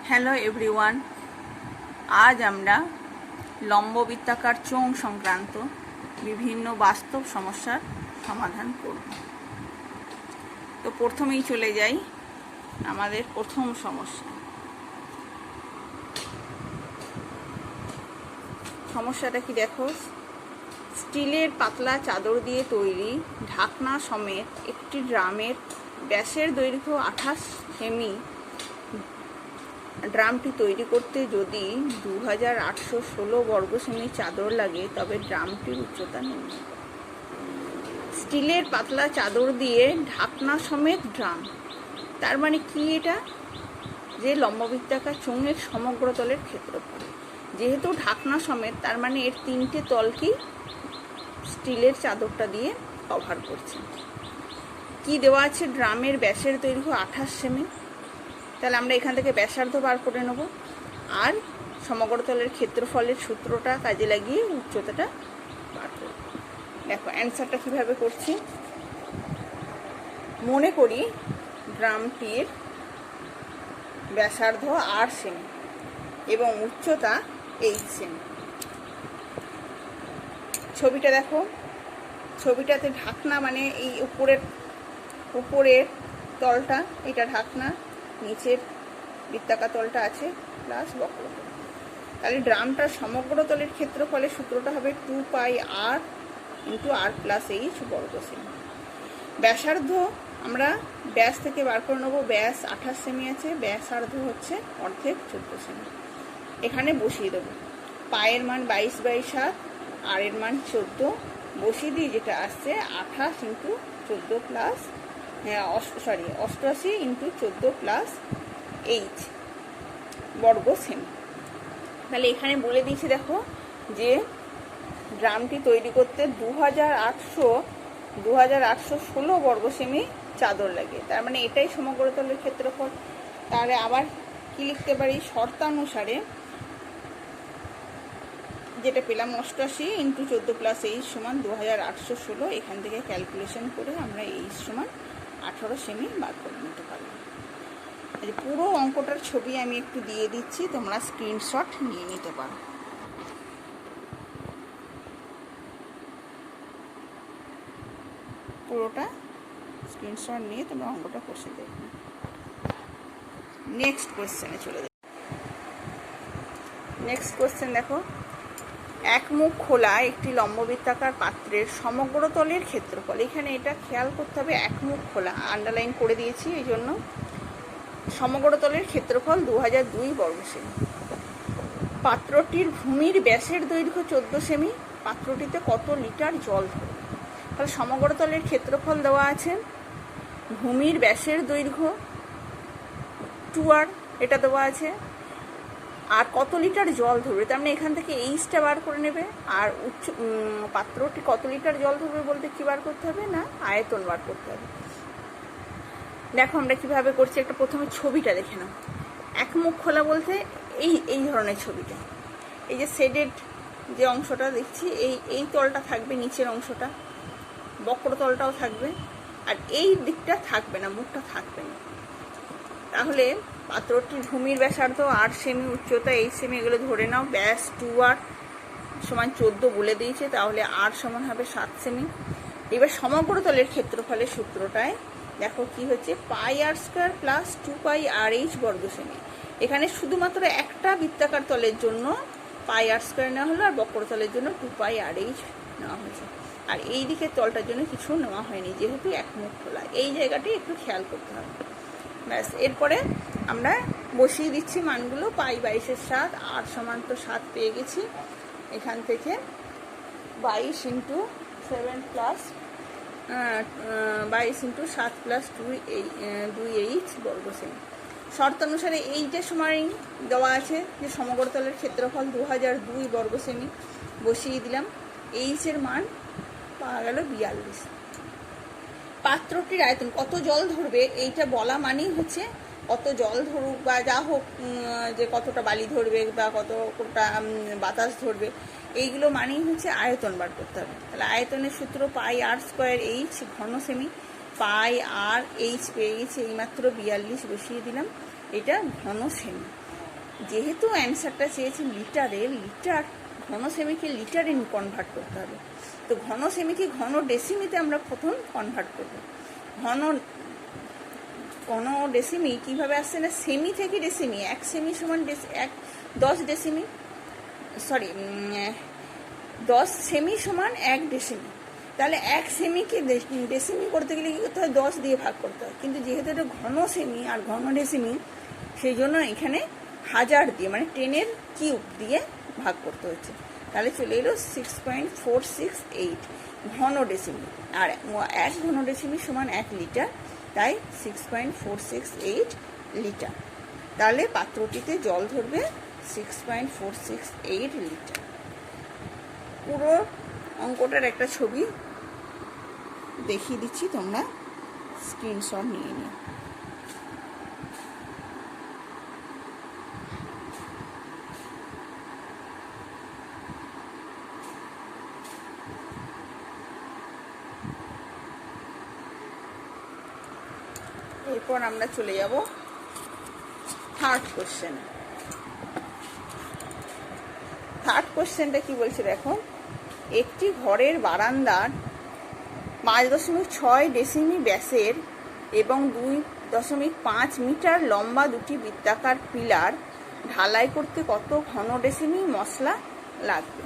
Hello everyone, আজ আমরা লম্ববৃত্তাকার চোঙ সংক্রান্ত বিভিন্ন বাস্তব সমস্যার সমাধান করব। তো প্রথমেই চলে যাই আমাদের প্রথম সমস্যাটা কি দেখো। স্টিলের পাতলা চাদর দিয়ে তৈরি ঢাকনা সমেত একটি ড্রামের ব্যাসের দৈর্ঘ্য 28 সেমি। ড্রামটি তৈরি করতে যদি 2816 বর্গ সেমি চাদর লাগে, তবে ড্রামটির উচ্চতা নির্ণয়। স্টিলের পাতলা চাদর দিয়ে ঢাকনা সমেত ড্রাম, তার মানে কি? এটা যে লম্ববৃত্তাকার চোঙের সমগ্র তলের ক্ষেত্রফল। যেহেতু ঢাকনা সমেত, তার মানে এর 3টে তলকে স্টিলের চাদরটা দিয়ে কভার করছে। কি দেওয়া আছে? ড্রামের ব্যাসের দৈর্ঘ্য 28 সেমি। তাহলে আমরা এখান থেকে ব্যাসার্ধ বার করে নেব, আর সমগ্র তলের ক্ষেত্রফলের সূত্রটা কাজে লাগিয়ে উচ্চতাটা বার করব। দেখো অ্যান্সারটা কীভাবে করছি। মনে করি ড্রামটির ব্যাসার্ধ 8 সেমি এবং উচ্চতা 8 সেমি। ছবিটা দেখো। ছবিটাতে ঢাকনা মানে এই উপরের তলটা, এটা ঢাকনা, নিচের বৃত্তাকার তলটা আছে প্লাস বক্রতল। তাহলে ড্রামটার সমগ্র তলের ক্ষেত্রফলের সূত্রটা হবে 2πr × r+h বর্গ সেমি। ব্যাসার্ধ আমরা ব্যাস থেকে বার করে নেবো। ব্যাস 28 সেমি আছে, ব্যাসার্ধ হচ্ছে অর্ধেক 14 সেমি। এখানে বসিয়ে দেবো। পায়ের মান 22/7, আর এর মান 14 বসিয়ে দিয়ে যেটা আসছে 28 × 14 প্লাস 88 × 14 + h বর্গ সেমি। তাহলে এখানে বলে দিয়েছি দেখো যে ড্রামটি তৈরি করতে 2816 বর্গ সেমি চাদর লাগে। তার মানে এটাই সমগ্র তলের ক্ষেত্রফল। তাহলে আবার কি লিখতে পারি? শর্তানুসারে যেটা পেলাম 88 × 14 + h সমান 2816। এখান থেকে ক্যালকুলেশন করে আমরা h সমান 18 সেমি বার করে নিতে পারবো। পুরো অঙ্কটার ছবি আমি একটু দিয়ে দিচ্ছি, তোমরা স্ক্রিনশট নিয়ে নিতে পারো। পুরোটা স্ক্রিনশট নিয়ে তোমরা অঙ্কটা কষে দেখবে। নেক্সট কোয়েশ্চেনে চলে যাবে। নেক্সট কোয়েশ্চেন দেখো। এক মুখ খোলা একটি লম্ববৃত্তাকার পাত্রের সমগ্র তলের ক্ষেত্রফল। এখানে এটা খেয়াল করতে হবে, এক মুখ খোলা, আন্ডারলাইন করে দিয়েছি এই জন্য। সমগ্র তলের ক্ষেত্রফল 2002 বর্গ সেমি। পাত্রটির ভূমির ব্যাসের দৈর্ঘ্য 14 সেমি। পাত্রটিতে কত লিটার জল ধরবে? তাহলে সমগ্র তলের ক্ষেত্রফল দেওয়া আছে, ভূমির ব্যাসের দৈর্ঘ্য 2r এটা দেওয়া আছে, আর কত লিটার জল ধরবে। তার মানে এখান থেকে এইচটা বার করে নেবে। আর পাত্রটি কত লিটার জল ধরবে বলতে কি বার করতে হবে? না, আয়তন বার করতে হবে। দেখো আমরা কিভাবে করছি, একটা প্রথমে ছবিটা দেখে নাও। এক মুখ খোলা বলতে এই ধরনের ছবিটা, এই যে শেডেড যে অংশটা দেখছি, এই তলটা থাকবে, নিচের অংশটা, বক্রতলটাও থাকবে, আর এই দিকটা থাকবে না, মুখটা থাকবে না। তাহলে পাত্রটির ভূমির ব্যাসার্ধ 8 সেমি, উচ্চতা 8 সেমি, এগুলো ধরে নাও। ব্যাস 2r সমান 14 বলে দিয়েছে, তাহলে r সমান হবে 7 সেমি। এবার সমগ্র তলের ক্ষেত্রফলের সূত্রটায় দেখো কি হচ্ছে, πr² + 2πrh বর্গ সেমি। এখানে শুধুমাত্র একটা বৃত্তাকার তলের জন্য πr² নেওয়া হলো, আর বক্রতলের জন্য 2πrh নেওয়া হয়েছে। আর এই দিকের তলটার জন্য কিছু নেওয়া হয়নি, যেহেতু এক মুখ খোলা। এই জায়গাটি একটু খেয়াল করতে হবে। ব্যাস, এরপরে আমরা বসিয়ে দিচ্ছি মানগুলো। π/22 আর সমান তো 7 পেয়ে গেছি। এখান থেকে 22 × 7 + 7 + 2h বর্গ সেমি। শর্তানুসারে এইটা সময় দেওয়া আছে যে সমগ্র তলের ক্ষেত্রফল 2002 বর্গ সেমি। বসিয়ে দিলাম। এইচের মান পাওয়া গেল 42। পাত্রটির আয়তন, কত জল ধরবে এইটা বলা মানেই হচ্ছে কত জল ধরুক বা যা হোক, যে কতটা বালি ধরবে বা কতটা বাতাস ধরবে, এইগুলো মানেই হচ্ছে আয়তন বার করতে হবে। তাহলে আয়তনের সূত্র πr² ঘন সেমি। πr h পেয়ে গেছি, এইমাত্র 42 বসিয়ে দিলাম, এটা ঘন সেমি। যেহেতু অ্যান্সারটা চেয়েছি লিটারে, লিটার ঘন সেমিকে লিটারে কনভার্ট করতে হবে। তো ঘন সেমিকে ঘন ডেসিমিতে আমরা প্রথম কনভার্ট করব। ঘন ডেসিমি কীভাবে আসছে না, সেমি থেকে ডেসিমি, 1 সেমি সমান 10 ডেসিমি, সরি 10 সেমি সমান 1 ডেসিমি। তাহলে 1 সেমিকে ডেসিমি করতে গেলে কী করতে হয়, 10 দিয়ে ভাগ করতে হয়। কিন্তু যেহেতু এটা ঘন সেমি আর ঘন ডেসিমি, সেই জন্য এখানে 1000 দিয়ে মানে 10 কিউব দিয়ে ভাগ করতে হচ্ছে। তাহলে চলে এলো 6.468 ঘন ডেসিমি, আর 1 ঘন ডেসিমি সমান 1 লিটার, তাই 6.468 লিটার। তাহলে পাত্রটিতে জল ধরবে 6.468 লিটার। পুরো অঙ্কটার একটা ছবি দেখিয়ে দিচ্ছি, তোমরা স্ক্রিনশট নিয়ে নিও। এরপর আমরা চলে যাব থার্ড কোশ্চেন। থার্ড কোশ্চেনটা কি বলছে দেখো, একটি ঘরের বারান্দার 5.6 ডেসিমি ব্যাসের এবং 2.5 মিটার লম্বা দুটি বৃত্তাকার পিলার ঢালাই করতে কত ঘন ডেসিমি মশলা লাগবে?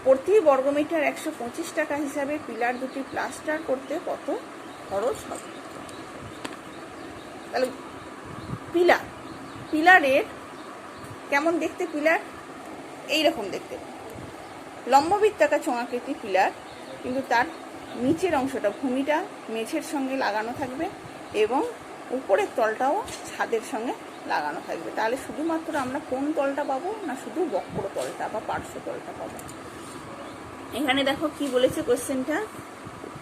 প্রতি বর্গমিটার 125 টাকা হিসাবে পিলার দুটি প্লাস্টার করতে কত খরচ হবে? তাহলে পিলারের কেমন দেখতে, পিলার এইরকম দেখতে, লম্ববৃত্তাকার চোঙাকৃতি পিলার, কিন্তু তার নিচের অংশটা ভূমিটা মেঝের সঙ্গে লাগানো থাকবে এবং উপরের তলটাও ছাদের সঙ্গে লাগানো থাকবে। তাহলে শুধুমাত্র আমরা কোন তলটা পাবো না, শুধু বক্র তলটা বা পার্শ্ব তলটা পাবো। এখানে দেখো কি বলেছে কোশ্চেনটা,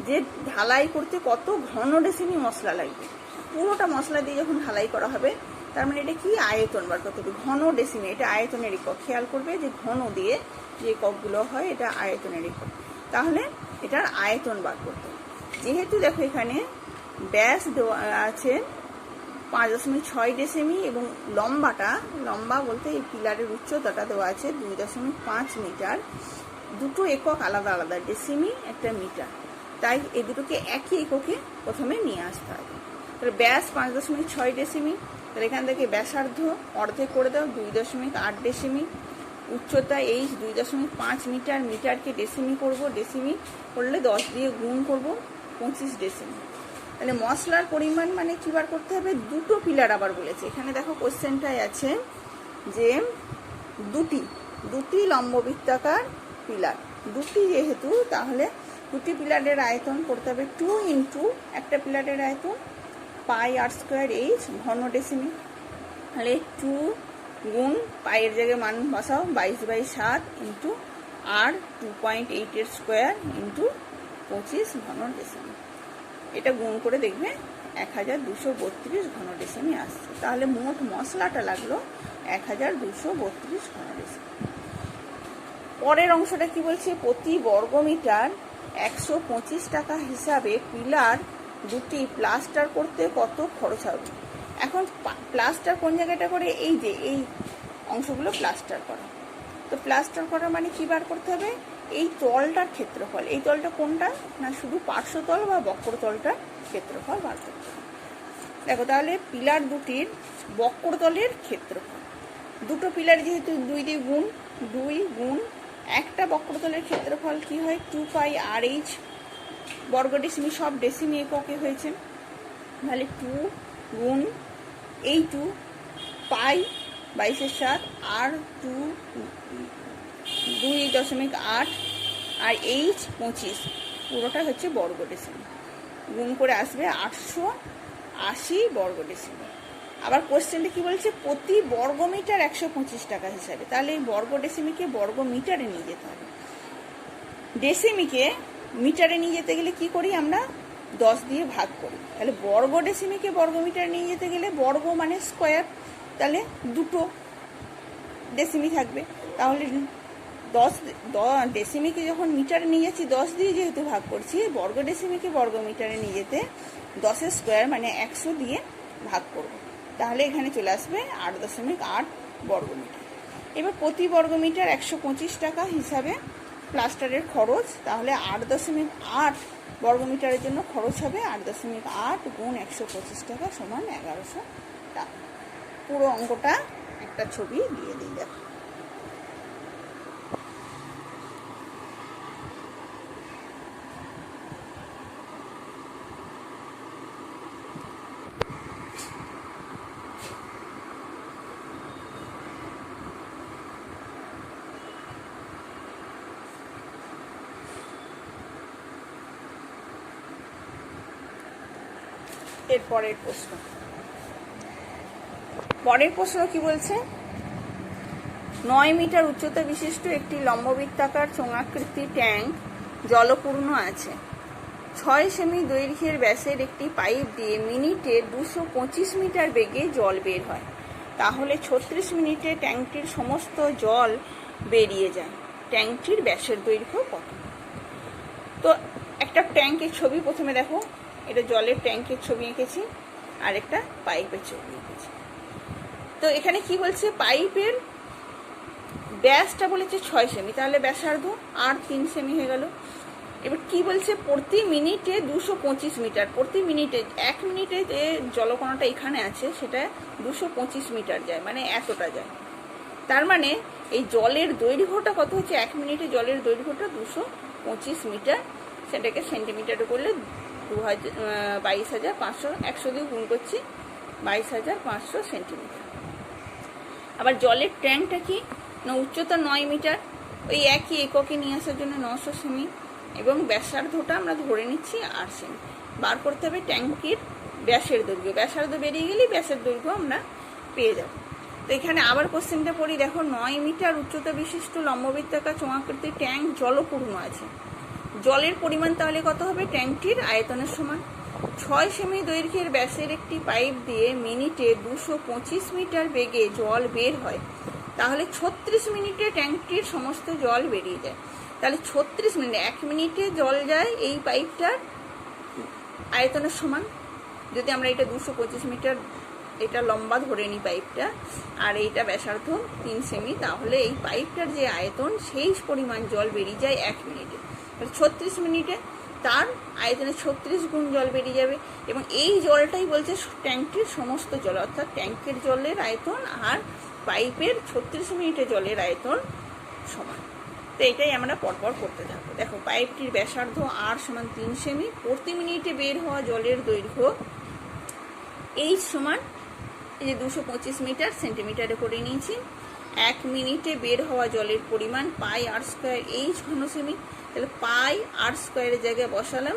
যে ঢালাই করতে কত ঘন ডেসিমি মশলা লাগবে। পুরোটা মশলা দিয়ে যখন ঢালাই করা হবে, তার মানে এটা কি আয়তন বার করতে হবে। ঘন ডেসিমি এটা আয়তনের একক, খেয়াল করবে যে ঘন দিয়ে যে এককগুলো হয় এটা আয়তনের একক, তাহলে এটার আয়তন বার করতে হবে। যেহেতু দেখো এখানে ব্যাস দেওয়া আছে 5.6 ডেসিমি এবং লম্বা বলতে এই পিলারের উচ্চতাটা দেওয়া আছে 2.5 মিটার, দুটো একক আলাদা আলাদা, ডেসিমি একটা মিটার, তাই এই দুটোকে একই এককে প্রথমে নিয়ে আসতে হবে। তাহলে ব্যাস 5.6 ডেসিমি, তাহলে এখান থেকে ব্যাসার্ধ অর্ধেক করে দাও 2.8 ডেসিমি, উচ্চতা এইচ 2.5 মিটার, মিটারকে ডেসিমি করব, ডেসিমি করলে 10 দিয়ে গুণ করব 25 ডেসিমি। তাহলে মশলার পরিমাণ মানে কি বার করতে হবে, দুটো পিলার আবার বলেছে। এখানে দেখো কোশ্চেনটায় আছে যে দুটি লম্ববৃত্তাকার পিলার, দুটি যেহেতু, তাহলে দুটি পিলারের আয়তন করতে হবে 2 ইন্টু একটা পিলারের আয়তন πr²h ঘন ডেসিমি। তাহলে 2 গুণ পায়ের জায়গায় মান বসাও 22/7 ইন্টু আর 2.8 স্কোয়ার ইন্টু 25 ঘন ডেসিমি। এটা গুণ করে দেখবে 1232 ঘন ডেসিমি আসছে। তাহলে মোট মশলাটা লাগলো 1232 ঘন ডেসিমি। পরের অংশটা কি বলছে, প্রতি বর্গমিটার 125 টাকা হিসাবে পিলার দুটি প্লাস্টার করতে কত খরচ হবে? এখন প্লাস্টার কোন জায়গাটা করে, এই যে এই অংশগুলো প্লাস্টার করা। তো প্লাস্টার করা মানে কি বার করতে হবে, এই তলটার ক্ষেত্রফল। এই তলটা কোনটা না, শুধু পার্শ্বতল বা বক্রতলটার ক্ষেত্রফল বার করতে হবে। দেখো তাহলে পিলার দুটির বক্রতলের ক্ষেত্রফল, দুটো পিলার যেহেতু 2 গুণ একটা বক্রতলের ক্ষেত্রফল কি হয় 2πr/h বর্গ ডেসিমি, সব ডেসিমি এককে হয়েছে। তাহলে 2 গুণ এই 2 পাই 22/7 আর 2.8 আর এইচ 25, পুরোটা হচ্ছে বর্গ ডেসিমি, গুণ করে আসবে 880 বর্গ ডেসিমি। আবার কোশ্চেনটা কি বলছে, প্রতি বর্গমিটার 125 টাকা হিসাবে। তাহলে এই বর্গ ডেসিমিকে বর্গ মিটারে নিয়ে যেতে হবে। ডেসিমিকে মিটারে নিয়ে যেতে গেলে কি করি আমরা, 10 দিয়ে ভাগ করি। তাহলে বর্গ ডেসিমিকে বর্গ মিটারে নিয়ে যেতে গেলে বর্গ মানে স্কোয়ার, তাহলে দুটো ডেসিমি থাকবে। তাহলে 10 ডেসিমিকে যখন মিটারে নিয়ে যাচ্ছি 10 দিয়ে যেহেতু ভাগ করছি, বর্গ ডেসিমিকে বর্গ মিটারে নিয়ে যেতে 10 স্কোয়ার মানে 100 দিয়ে ভাগ করব। তাহলে এখানে চলে আসবে 8.8 বর্গমিটার। এবার প্রতি বর্গমিটার 125 টাকা হিসাবে প্লাস্টারের খরচ, তাহলে 8.8 বর্গমিটারের জন্য খরচ হবে 8.8 গুণ 125 টাকা সমান 1100 টাকা। পুরো অঙ্কটা একটা ছবি দিয়ে দিই, দেখো। এর পরের প্রশ্ন কি বলছে? 9 মিটার উচ্চতা বিশিষ্ট একটি লম্ববৃত্তাকার চোঙাকৃতি ট্যাঙ্ক জলপূর্ণ আছে। 6 সেমি দৈর্ঘ্যের ব্যাসের একটি পাইপ দিয়ে মিনিটে 225 মিটার বেগে জল বের হয়, তাহলে 36 মিনিটে ট্যাঙ্কটির সমস্ত জল বেরিয়ে যায়। ট্যাঙ্কটির ব্যাসের দৈর্ঘ্য কত? তো একটা ট্যাঙ্কের ছবি প্রথমে দেখো, এটা জলের ট্যাঙ্কের ছবি এঁকেছি আর একটা পাইপের ছবি এঁকেছি। তো এখানে কি বলছে? পাইপের ব্যাসটা বলেছে 6 সেমি, তাহলে ব্যাসার্ধ আর 3 সেমি হয়ে গেল। এবার কি বলছে? প্রতি মিনিটে 225 মিটার। প্রতি মিনিটে 1 মিনিটে যে জলকণাটা এখানে আছে সেটা 225 মিটার যায়, মানে এতটা যায়। তার মানে এই জলের দৈর্ঘ্যটা কত হচ্ছে? 1 মিনিটে জলের দৈর্ঘ্যটা 225 মিটার। সেটাকে সেন্টিমিটারে করলে 22,500, 100 দিয়ে গুণ করছি, 22,500 সেন্টিমিটার। আবার জলের ট্যাঙ্কটা কি না, উচ্চতা 9 মিটার, ওই একই এককে নিয়ে আসার জন্য 900 সেমি, এবং ব্যাসার্ধটা আমরা ধরে নিচ্ছি 8 সেমি। বার করতে হবে ট্যাঙ্কির ব্যাসের দৈর্ঘ্য। ব্যাসার্ধ বেরিয়ে গেলেই ব্যাসের দৈর্ঘ্য আমরা পেয়ে যাব। তো এখানে আবার কোশ্চেনটা পড়ি, দেখো। 9 মিটার উচ্চতা বিশিষ্ট লম্ববৃত্তাকার চোঙাকৃতির ট্যাঙ্ক জলপূর্ণ আছে। জলের পরিমাণ তাহলে কত হবে? ট্যাঙ্কটির আয়তনের সমান। 6 সেমি দৈর্ঘ্যের ব্যাসের একটি পাইপ দিয়ে মিনিটে 225 মিটার বেগে জল বের হয়, তাহলে 36 মিনিটে ট্যাঙ্কটির সমস্ত জল বেরিয়ে যায়। তাহলে 36 মিনিট, 1 মিনিটে জল যায় এই পাইপটার আয়তনের সমান। যদি আমরা এটা 225 মিটার এটা লম্বা ধরে নিই পাইপটা, আর এইটা ব্যাসার্ধ 3 সেমি, তাহলে এই পাইপটার যে আয়তন সেই পরিমাণ জল বেরিয়ে যায় 1 মিনিটে। 36 মিনিটে তার আয়তনে 36 গুণ জল বেরিয়ে যাবে, এবং এই জলটাই বলছে ট্যাঙ্কের সমস্ত জল, অর্থাৎ ট্যাঙ্কের জলের আয়তন আর পাইপের 36 মিনিটে জলের আয়তন সমান। তো এটাই আমরা পরপর করতে থাকবো। দেখো, পাইপটির ব্যাসার্ধ আর সমান 3 সেমি, প্রতি মিনিটে বের হওয়া জলের দৈর্ঘ্য এইচ সমান এই যে 225 মিটার, সেন্টিমিটারে করে নিয়েছি। 1 মিনিটে বের হওয়া জলের পরিমাণ পাই আর স্কোয়ার এইচ ঘন সেমি। তাহলে পাই আর স্কোয়ারের জায়গায় বসালাম,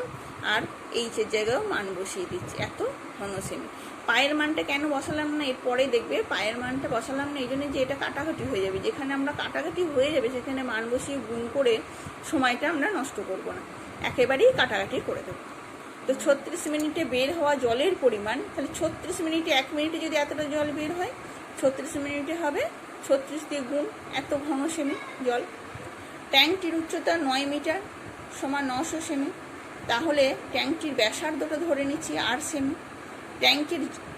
আর এইচের জায়গায়ও মান বসিয়ে দিচ্ছি, এত ঘন সেমি। পায়ের মানটা কেন বসালাম না এরপরে দেখবে। পায়ের মানটা বসালাম না এই জন্য যে এটা কাটাকাটি হয়ে যাবে। যেখানে আমরা কাটাকাটি হয়ে যাবে সেখানে মান বসিয়ে গুণ করে সময়টা আমরা নষ্ট করব না, একেবারেই কাটাকাটি করে দেবো। তো 36 মিনিটে বের হওয়া জলের পরিমাণ, তাহলে 36 মিনিটে 1 মিনিটে যদি এতটা জল বের হয়, 36 মিনিটে হবে 36 দিয়ে গুণ এত ঘন সেমি জল। ট্যাঙ্কটির উচ্চতা 9 মিটার সমান 900 সেমি, তাহলে ট্যাঙ্কটির ব্যাসার্ধটা ধরে নিচ্ছি 8 সেমি।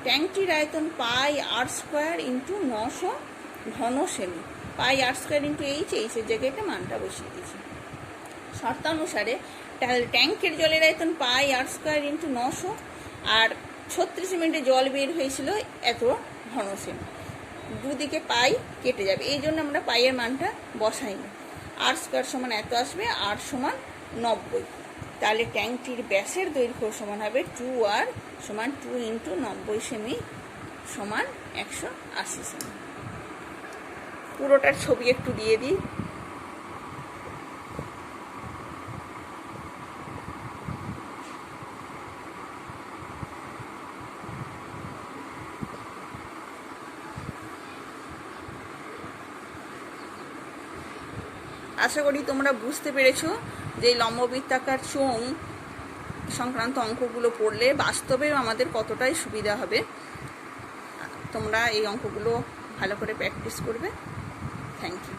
ট্যাঙ্কটির আয়তন পাই আর স্কোয়ার ইন্টু 900 ঘন সেমি। পাই আর স্কোয়ার ইন্টু এইচের জায়গায় একটা মানটা বসিয়ে দিচ্ছি। শর্তানুসারে তাহলে ট্যাঙ্কের জলের আয়তন পাই আর স্কোয়ার ইন্টু 900, আর 36 মিনিটে জল বের হয়েছিল এত ঘন সেমি। দুদিকে পাই কেটে যাবে, এই জন্য আমরা পাইয়ের মানটা বসাইনি। আর স্কোয়ার সমান এত আসবে, আর সমান 90। তাহলে ট্যাঙ্কটির ব্যাসের দৈর্ঘ্য সমান হবে 2 আর সমান 2 ইন্টু 90 সেমি সমান 180 সেমি। পুরোটার ছবি একটু দিয়ে দিই। আশা করি তোমরা বুঝতে পেরেছো যে লম্ববৃত্তাকার চোঙ সংক্রান্ত অঙ্কগুলো পড়লে বাস্তবেও আমাদের কতটাই সুবিধা হবে। তোমরা এই অঙ্কগুলো ভালো করে প্র্যাকটিস করবে। Thank you.